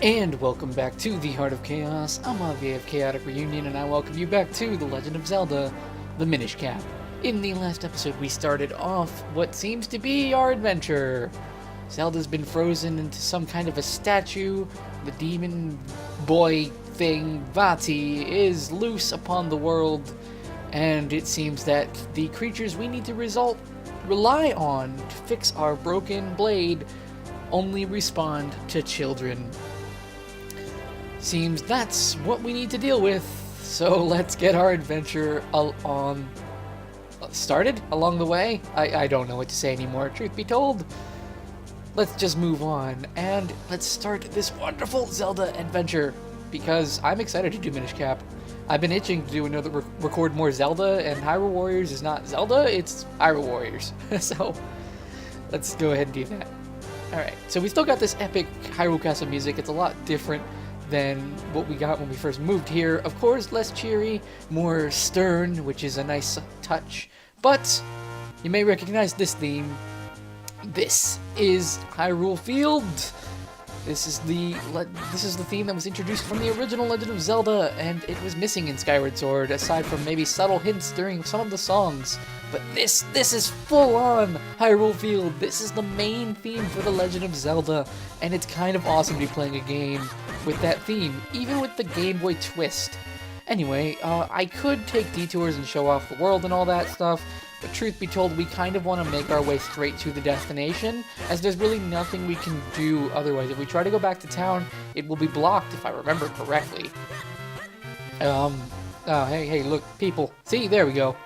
And welcome back to the Heart of Chaos. I'm Avi of Chaotic Reunion, and I welcome you back to The Legend of Zelda, the Minish Cap. In the last episode, we started off what seems to be our adventure. Zelda's been frozen into some kind of a statue. The demon boy thing, Vati, is loose upon the world, and it seems that the creatures we need to rely on to fix our broken blade only respond to children. Seems that's what we need to deal with, so let's get our adventure started along the way. I don't know what to say anymore, truth be told. Let's just move on, and let's start this wonderful Zelda adventure, because I'm excited to do Minish Cap. I've been itching to do record more Zelda, and Hyrule Warriors is not Zelda, it's Hyrule Warriors. So, let's go ahead and do that. Alright, so we still got this epic Hyrule Castle music. It's a lot different than what we got when we first moved here. Of course, less cheery, more stern, which is a nice touch. But you may recognize this theme. This is Hyrule Field. This is the theme that was introduced from the original Legend of Zelda, and it was missing in Skyward Sword, aside from maybe subtle hints during some of the songs. But this is full-on Hyrule Field. This is the main theme for the Legend of Zelda, and it's kind of awesome to be playing a game with that theme, even with the Game Boy twist. Anyway, I could take detours and show off the world and all that stuff, but truth be told, we kind of want to make our way straight to the destination, as there's really nothing we can do otherwise. If we try to go back to town, it will be blocked, if I remember correctly. Hey, look, people. See, there we go.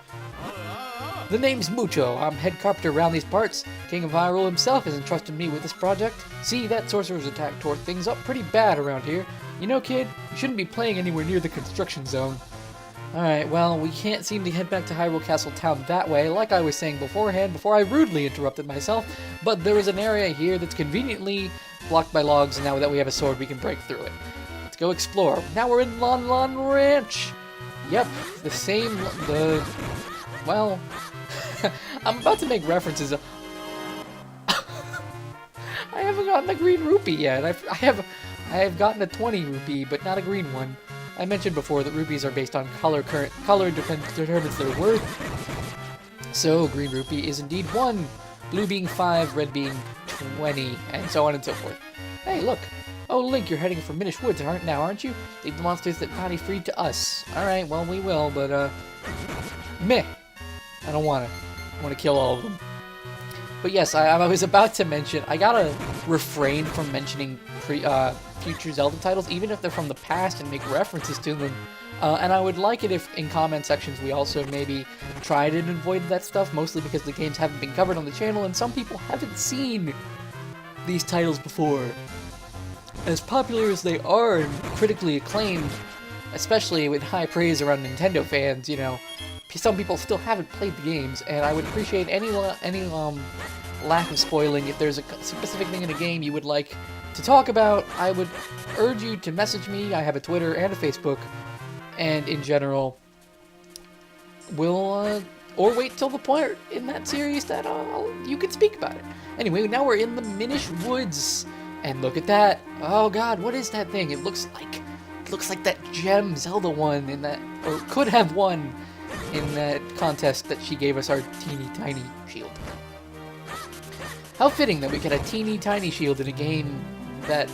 The name's Mucho. I'm head carpenter around these parts. King of Hyrule himself has entrusted me with this project. See, that sorcerer's attack tore things up pretty bad around here. You know, kid, you shouldn't be playing anywhere near the construction zone. Alright, well, we can't seem to head back to Hyrule Castle Town that way, like I was saying beforehand, before I rudely interrupted myself, but there is an area here that's conveniently blocked by logs, and now that we have a sword, we can break through it. Let's go explore. Now we're in Lon Lon Ranch! Yep, well, I'm about to make references. I haven't gotten a green rupee yet. I have gotten a 20 rupee, but not a green one. I mentioned before that rupees are based on color determines their worth. So green rupee is indeed 1, blue being 5, red being 20, and so on and so forth. Hey, look. Oh, Link, you're heading for Minish Woods, aren't you? Leave the monsters that Patty freed to us. Alright, well, we will, but, meh. I don't want to. I want to kill all of them. But yes, I was about to mention, I gotta refrain from mentioning future Zelda titles, even if they're from the past, and make references to them. And I would like it if, in comment sections, we also maybe tried and avoided that stuff, mostly because the games haven't been covered on the channel, and some people haven't seen these titles before. As popular as they are and critically acclaimed, especially with high praise around Nintendo fans, you know, some people still haven't played the games, and I would appreciate any lack of spoiling. If there's a specific thing in a game you would like to talk about, I would urge you to message me. I have a Twitter and a Facebook, and in general, or wait till the point in that series that you can speak about it. Anyway, now we're in the Minish Woods, and look at that. Oh god, what is that thing? It looks like that gem Zelda won in that, or could have won in that contest that she gave us our teeny tiny shield. How fitting that we get a teeny tiny shield in a game that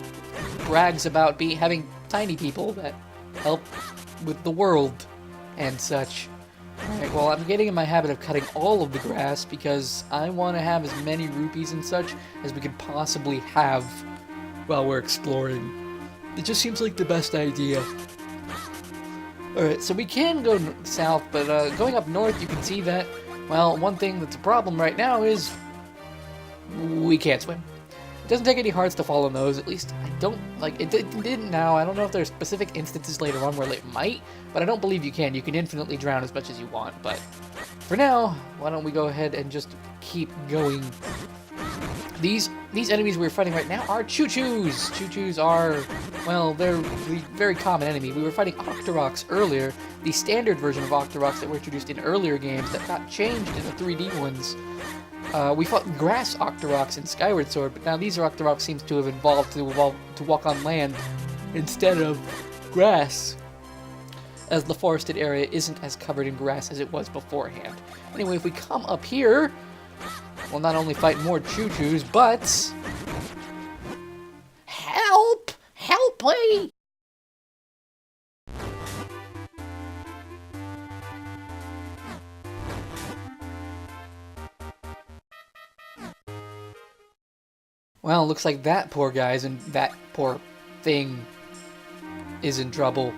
brags about having tiny people that help with the world and such. Alright, well, I'm getting in my habit of cutting all of the grass because I want to have as many rupees and such as we could possibly have while we're exploring. It just seems like the best idea. Alright, so we can go south, but going up north, you can see that, well, one thing that's a problem right now is we can't swim. It doesn't take any hearts to fall in those, at least I don't, it didn't now. I don't know if there's specific instances later on where it might, but I don't believe you can. You can infinitely drown as much as you want, but for now, why don't we go ahead and just keep going. These enemies we're fighting right now are Choo-Choos. Choo-Choos are, well, they're a very common enemy. We were fighting Octoroks earlier, the standard version of Octoroks that were introduced in earlier games that got changed in the 3D ones. We fought grass Octoroks in Skyward Sword, but now these Octoroks seems to have evolved to walk on land instead of grass, as the forested area isn't as covered in grass as it was beforehand. Anyway, if we come up here, we'll not only fight more choo-choos, but... Help! Help me! Well, looks like that poor guy's and that poor thing is in trouble.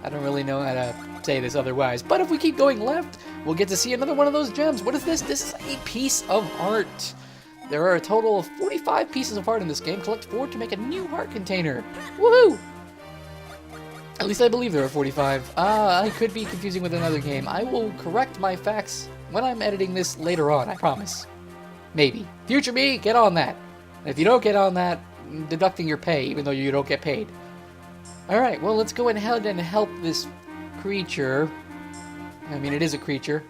I don't really know how to say this otherwise, but if we keep going left, we'll get to see another one of those gems. What is this? This is a piece of art. There are a total of 45 pieces of art in this game. Collect 4 to make a new heart container. Woohoo! At least I believe there are 45. I could be confusing with another game. I will correct my facts when I'm editing this later on, I promise. Maybe. Future me, get on that. And if you don't get on that, I'm deducting your pay, even though you don't get paid. Alright, well, let's go ahead and help this creature. I mean, it is a creature.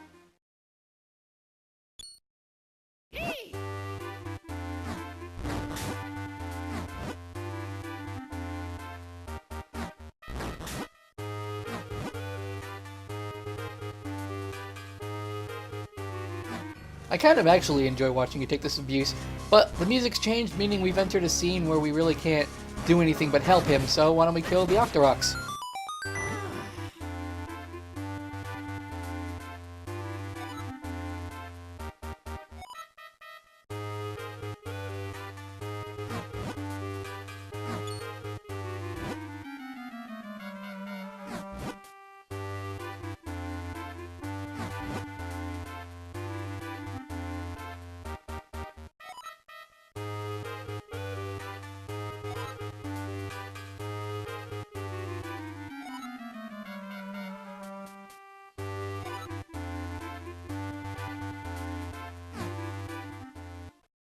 I kind of actually enjoy watching you take this abuse, but the music's changed, meaning we've entered a scene where we really can't do anything but help him, so why don't we kill the Octoroks?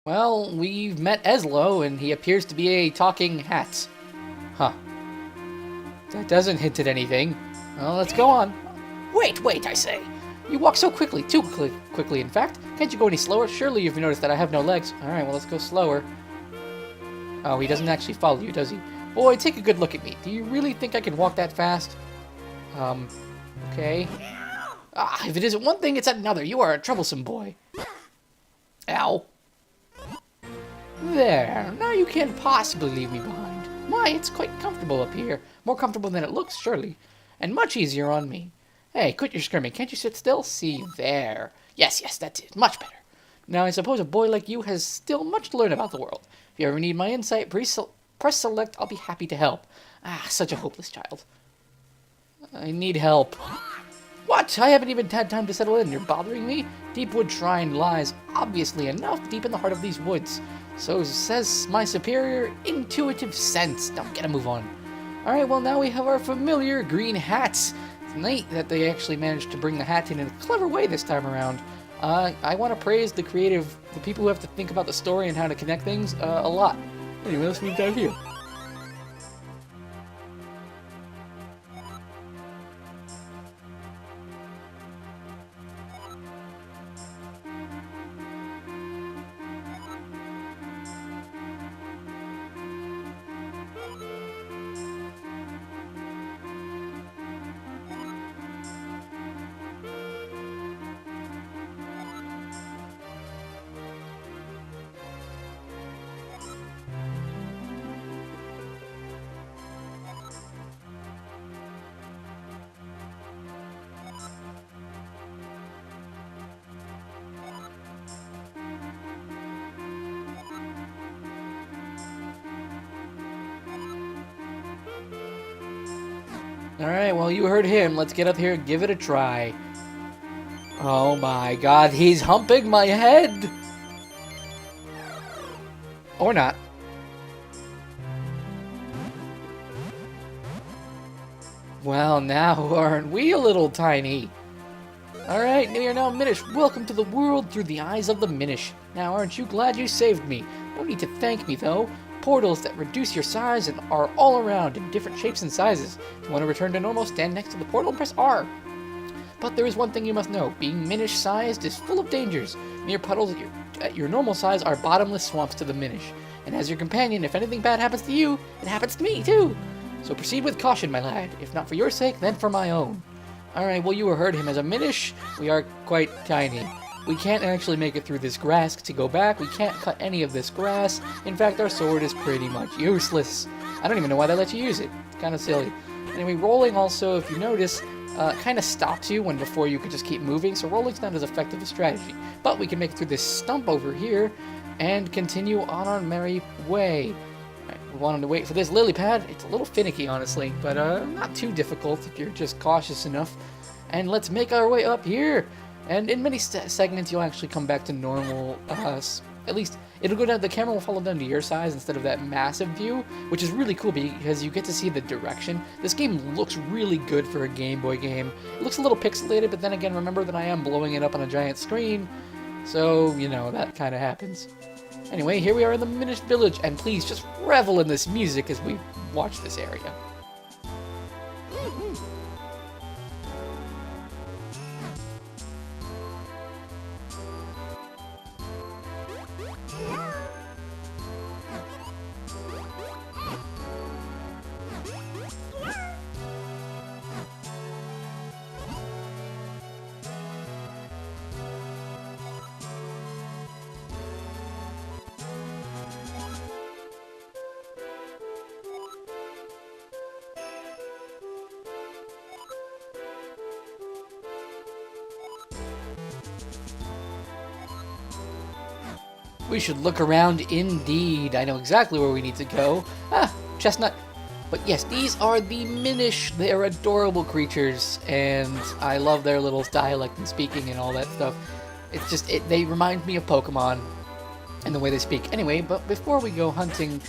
Well, we've met Eslo, and he appears to be a talking hat. Huh. That doesn't hint at anything. Well, let's go on. Wait, I say. You walk so quickly, too quickly, in fact. Can't you go any slower? Surely you've noticed that I have no legs. Alright, well, let's go slower. Oh, he doesn't actually follow you, does he? Boy, take a good look at me. Do you really think I can walk that fast? Okay. Ah, if it isn't one thing, it's another. You are a troublesome boy. Ow. There, now you can't possibly leave me behind. Why, it's quite comfortable up here. More comfortable than it looks, surely. And much easier on me. Hey, quit your scrimming. Can't you sit still? See, there. Yes, that's it. Much better. Now, I suppose a boy like you has still much to learn about the world. If you ever need my insight, press select. I'll be happy to help. Ah, such a hopeless child. I need help. What? I haven't even had time to settle in. You're bothering me? Deepwood Shrine lies, obviously enough, deep in the heart of these woods. So says my superior intuitive sense. Now get a move on. Alright, well now we have our familiar green hats. It's neat that they actually managed to bring the hat in a clever way this time around. I want to praise the people who have to think about the story and how to connect things a lot. Anyway, let's move down here. Alright, well, you heard him. Let's get up here and give it a try. Oh my god, he's humping my head! Or not. Well, now aren't we a little tiny? Alright, you're now Minish. Welcome to the world through the eyes of the Minish. Now, aren't you glad you saved me? No need to thank me, though. Portals that reduce your size and are all around in different shapes and sizes. If you want to return to normal, stand next to the portal and press R. But there is one thing you must know. Being Minish-sized is full of dangers. Mere puddles at your normal size are bottomless swamps to the Minish. And as your companion, if anything bad happens to you, it happens to me, too. So proceed with caution, my lad. If not for your sake, then for my own. Alright, well, you heard him. As a Minish, we are quite tiny. We can't actually make it through this grass to go back. We can't cut any of this grass. In fact, our sword is pretty much useless. I don't even know why they let you use it. It's kind of silly. Anyway, rolling also, if you notice, kind of stops you when before you could just keep moving, so rolling's not as effective a strategy. But we can make it through this stump over here and continue on our merry way. Right, we wanted to wait for this lily pad. It's a little finicky, honestly, but not too difficult if you're just cautious enough. And let's make our way up here. And in many segments, you'll actually come back to normal, at least it'll go down, the camera will follow down to your size instead of that massive view, which is really cool because you get to see the direction. This game looks really good for a Game Boy game. It looks a little pixelated, but then again, remember that I am blowing it up on a giant screen, so, you know, that kind of happens. Anyway, here we are in the Minish Village, and please just revel in this music as we watch this area. We should look around indeed. I know exactly where we need to go. Ah, chestnut. But yes, these are the Minish. They're adorable creatures, and I love their little dialect and speaking and all that stuff. It's just, they remind me of Pokemon and the way they speak. Anyway, but before we go hunting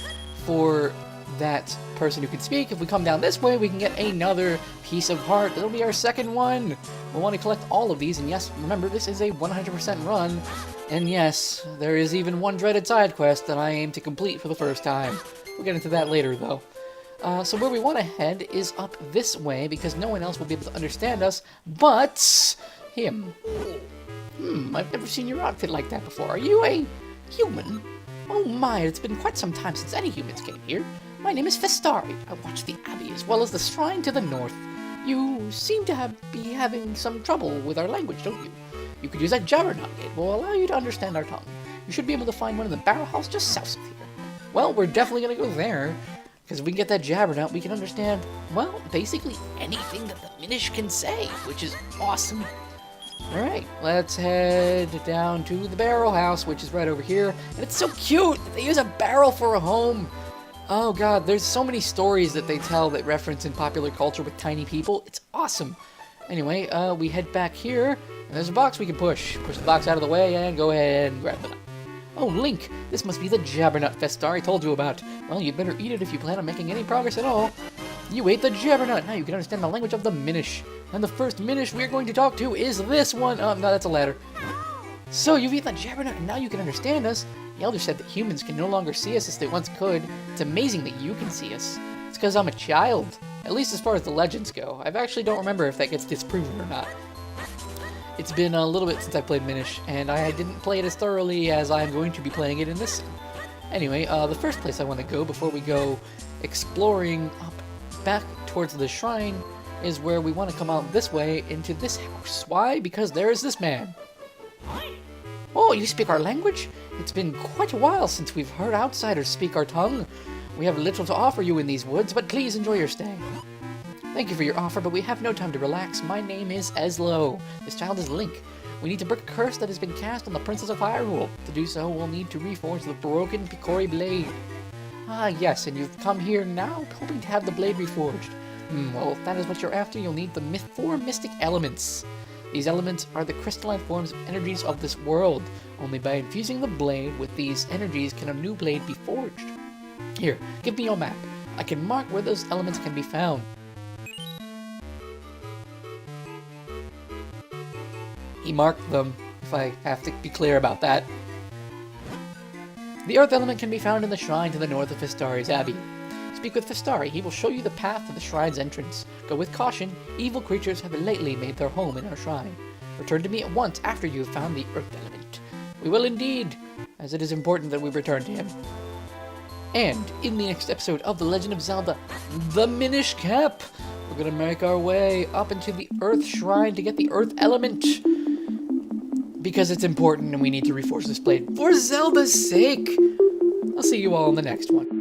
for that person who can speak, if we come down this way, we can get another piece of heart. That'll be our second one. We'll want to collect all of these, and yes, remember, this is a 100% run. And yes, there is even one dreaded side quest that I aim to complete for the first time. We'll get into that later, though. So where we want to head is up this way, because no one else will be able to understand us but him. I've never seen your outfit like that before. Are you a human? Oh my, it's been quite some time since any humans came here. My name is Festari. I watch the Abbey as well as the shrine to the north. You seem to be having some trouble with our language, don't you? You could use that Jabberknock. It will allow you to understand our tongue. You should be able to find one in the barrel house just south of here. Well, we're definitely going to go there, because if we can get that Jabberknock, we can understand, well, basically anything that the Minish can say, which is awesome. Alright, let's head down to the barrel house, which is right over here. And it's so cute that they use a barrel for a home. Oh god, there's so many stories that they tell that reference in popular culture with tiny people. It's awesome. Anyway, we head back here, and there's a box we can push. Push the box out of the way and go ahead and grab the nut. Oh, Link, this must be the Jabberknock Festari told you about. Well, you'd better eat it if you plan on making any progress at all. You ate the Jabberknock. Now you can understand the language of the Minish. And the first Minish we're going to talk to is this one. Oh, no, that's a ladder. So you've eaten the Jabberknock, and now you can understand us. The Elder said that humans can no longer see us as they once could. It's amazing that you can see us. It's because I'm a child. At least as far as the legends go. I actually don't remember if that gets disproven or not. It's been a little bit since I played Minish, and I didn't play it as thoroughly as I'm going to be playing it in this. Anyway, the first place I want to go before we go exploring up back towards the shrine is where we want to come out this way into this house. Why? Because there is this man. Oh, you speak our language? It's been quite a while since we've heard outsiders speak our tongue. We have little to offer you in these woods, but please enjoy your stay. Thank you for your offer, but we have no time to relax. My name is Eslo. This child is Link. We need to break a curse that has been cast on the Princess of Hyrule. To do so, we'll need to reforge the broken Picori Blade. Ah, yes, and you've come here now, hoping to have the blade reforged. Well, if that is what you're after, you'll need the 4 mystic elements. These elements are the crystalline forms of energies of this world. Only by infusing the blade with these energies can a new blade be forged. Here, give me your map. I can mark where those elements can be found. He marked them, if I have to be clear about that. The earth element can be found in the shrine to the north of Festari's Abbey. Speak with Vistari. He will show you the path to the shrine's entrance. Go with caution. Evil creatures have lately made their home in our shrine. Return to me at once after you have found the earth element. We will indeed, as it is important that we return to him. And in the next episode of The Legend of Zelda, the Minish Cap, we're going to make our way up into the Earth Shrine to get the Earth Element. Because it's important and we need to reforge this blade for Zelda's sake. I'll see you all in the next one.